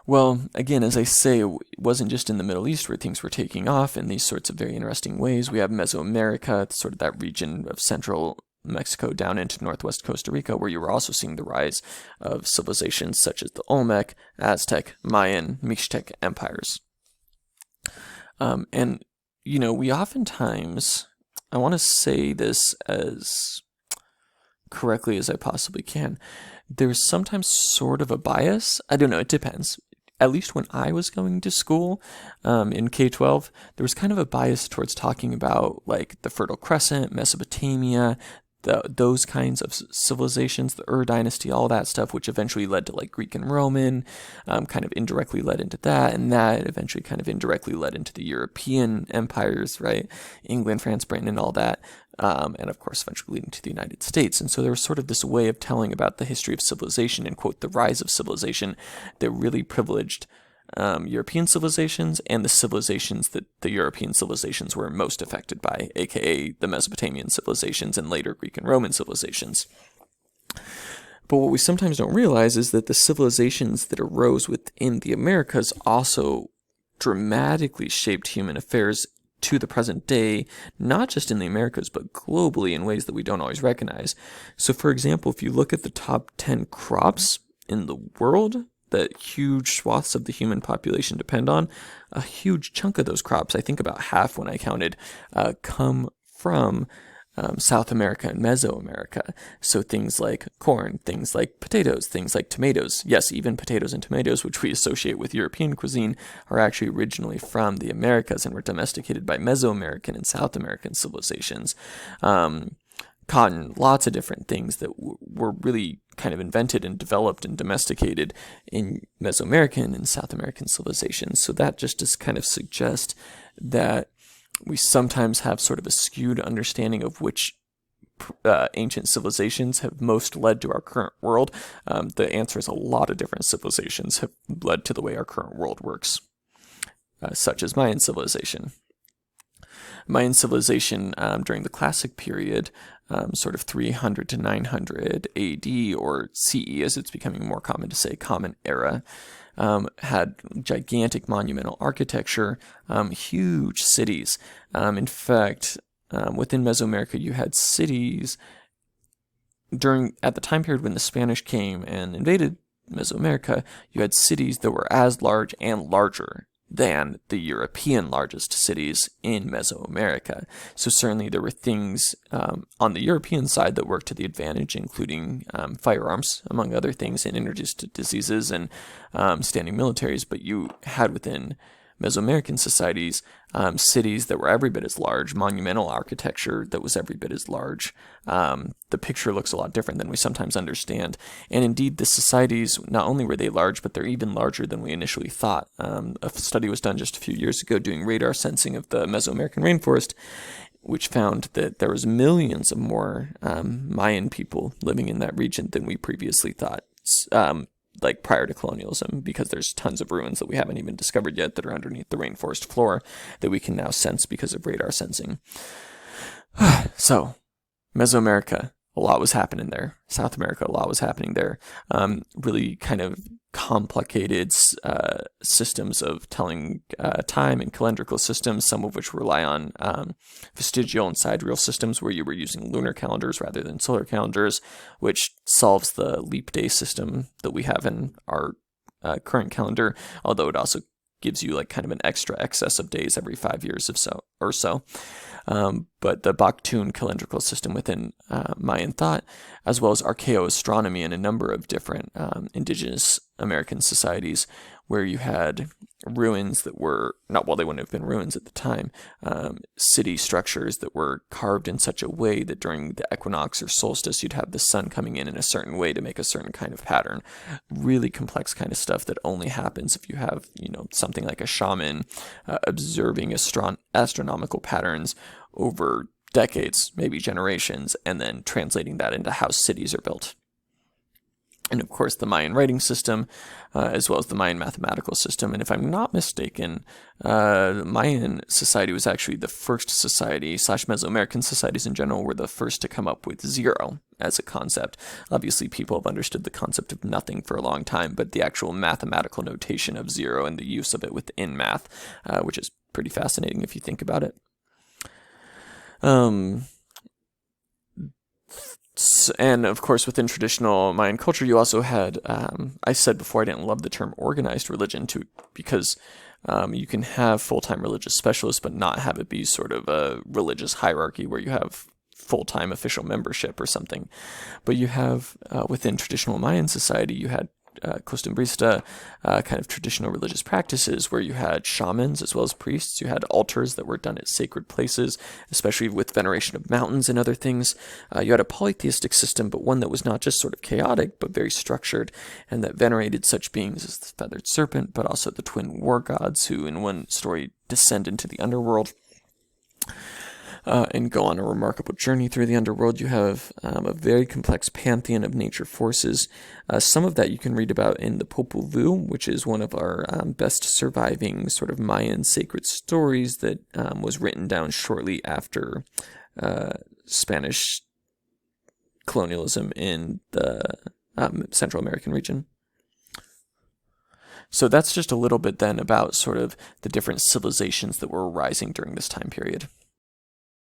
Well, again, as I say, it wasn't just in the Middle East where things were taking off in these sorts of very interesting ways. We have Mesoamerica, sort of that region of central Mexico down into northwest Costa Rica, where you were also seeing the rise of civilizations such as the Olmec, Aztec, Mayan, Mixtec empires. And, we oftentimes, I want to say this as correctly as I possibly can, there's sometimes sort of a bias. I don't know, it depends. At least when I was going to school in K-12, there was kind of a bias towards talking about like the Fertile Crescent, Mesopotamia, those kinds of civilizations, the Ur dynasty, all that stuff, which eventually led to like Greek and Roman, kind of indirectly led into that, and that eventually kind of indirectly led into the European empires, right? England, France, Britain, and all that. And of course, eventually leading to the United States. And so there was sort of this way of telling about the history of civilization and, quote, the rise of civilization that really privileged European civilizations and the civilizations that the European civilizations were most affected by, aka the Mesopotamian civilizations and later Greek and Roman civilizations. But what we sometimes don't realize is that the civilizations that arose within the Americas also dramatically shaped human affairs to the present day, not just in the Americas, but globally in ways that we don't always recognize. So, for example, if you look at the top 10 crops in the world that huge swaths of the human population depend on, a huge chunk of those crops, I think about half when I counted, come from South America and Mesoamerica. So things like corn, things like potatoes, things like tomatoes. Yes, even potatoes and tomatoes, which we associate with European cuisine, are actually originally from the Americas and were domesticated by Mesoamerican and South American civilizations. Cotton, lots of different things that were really kind of invented and developed and domesticated in Mesoamerican and South American civilizations. So that just does kind of suggest that we sometimes have sort of a skewed understanding of which ancient civilizations have most led to our current world. The answer is a lot of different civilizations have led to the way our current world works, such as Mayan civilization. Mayan civilization during the Classic period, sort of 300 to 900 AD, or CE as it's becoming more common to say, Common Era, had gigantic monumental architecture, huge cities. In fact, within Mesoamerica, you had cities at the time period when the Spanish came and invaded Mesoamerica, you had cities that were as large and larger than the European largest cities in Mesoamerica. So certainly there were things on the European side that worked to the advantage, including firearms, among other things, and introduced diseases and standing militaries. But you had within Mesoamerican societies cities that were every bit as large, monumental architecture that was every bit as large. The picture looks a lot different than we sometimes understand. And indeed, the societies, not only were they large, but they're even larger than we initially thought. A study was done just a few years ago doing radar sensing of the Mesoamerican rainforest, which found that there was millions of more Mayan people living in that region than we previously thought. Like prior to colonialism, because there's tons of ruins that we haven't even discovered yet that are underneath the rainforest floor that we can now sense because of radar sensing. So, Mesoamerica, a lot was happening there. South America, a lot was happening there. Really kind of complicated systems of telling time and calendrical systems, some of which rely on vestigial and sidereal systems where you were using lunar calendars rather than solar calendars, which solves the leap day system that we have in our current calendar, although it also gives you like kind of an extra excess of days every 5 years or so. But the Baktun calendrical system within Mayan thought, as well as archaeoastronomy in a number of different indigenous American societies, where you had ruins that were, not, well, they wouldn't have been ruins at the time, city structures that were carved in such a way that during the equinox or solstice, you'd have the sun coming in a certain way to make a certain kind of pattern. Really complex kind of stuff that only happens if you have, something like a shaman observing astronomical patterns over decades, maybe generations, and then translating that into how cities are built. and of course the Mayan writing system, as well as the Mayan mathematical system. And if I'm not mistaken, the Mayan society was actually the first society, / Mesoamerican societies in general, were the first to come up with zero as a concept. Obviously, people have understood the concept of nothing for a long time, but the actual mathematical notation of zero and the use of it within math, which is pretty fascinating if you think about it. And of course, within traditional Mayan culture, you also had, I said before I didn't love the term organized religion because you can have full-time religious specialists, but not have it be sort of a religious hierarchy where you have full-time official membership or something. But you have, within traditional Mayan society, you had costumbrista, kind of traditional religious practices where you had shamans as well as priests. You had altars that were done at sacred places, especially with veneration of mountains and other things. You had a polytheistic system, but one that was not just sort of chaotic, but very structured, and that venerated such beings as the feathered serpent, but also the twin war gods who, in one story, descend into the underworld. And go on a remarkable journey through the underworld. You have a very complex pantheon of nature forces. Some of that you can read about in the Popol Vuh, which is one of our best surviving sort of Mayan sacred stories that was written down shortly after Spanish colonialism in the Central American region. So that's just a little bit then about sort of the different civilizations that were arising during this time period.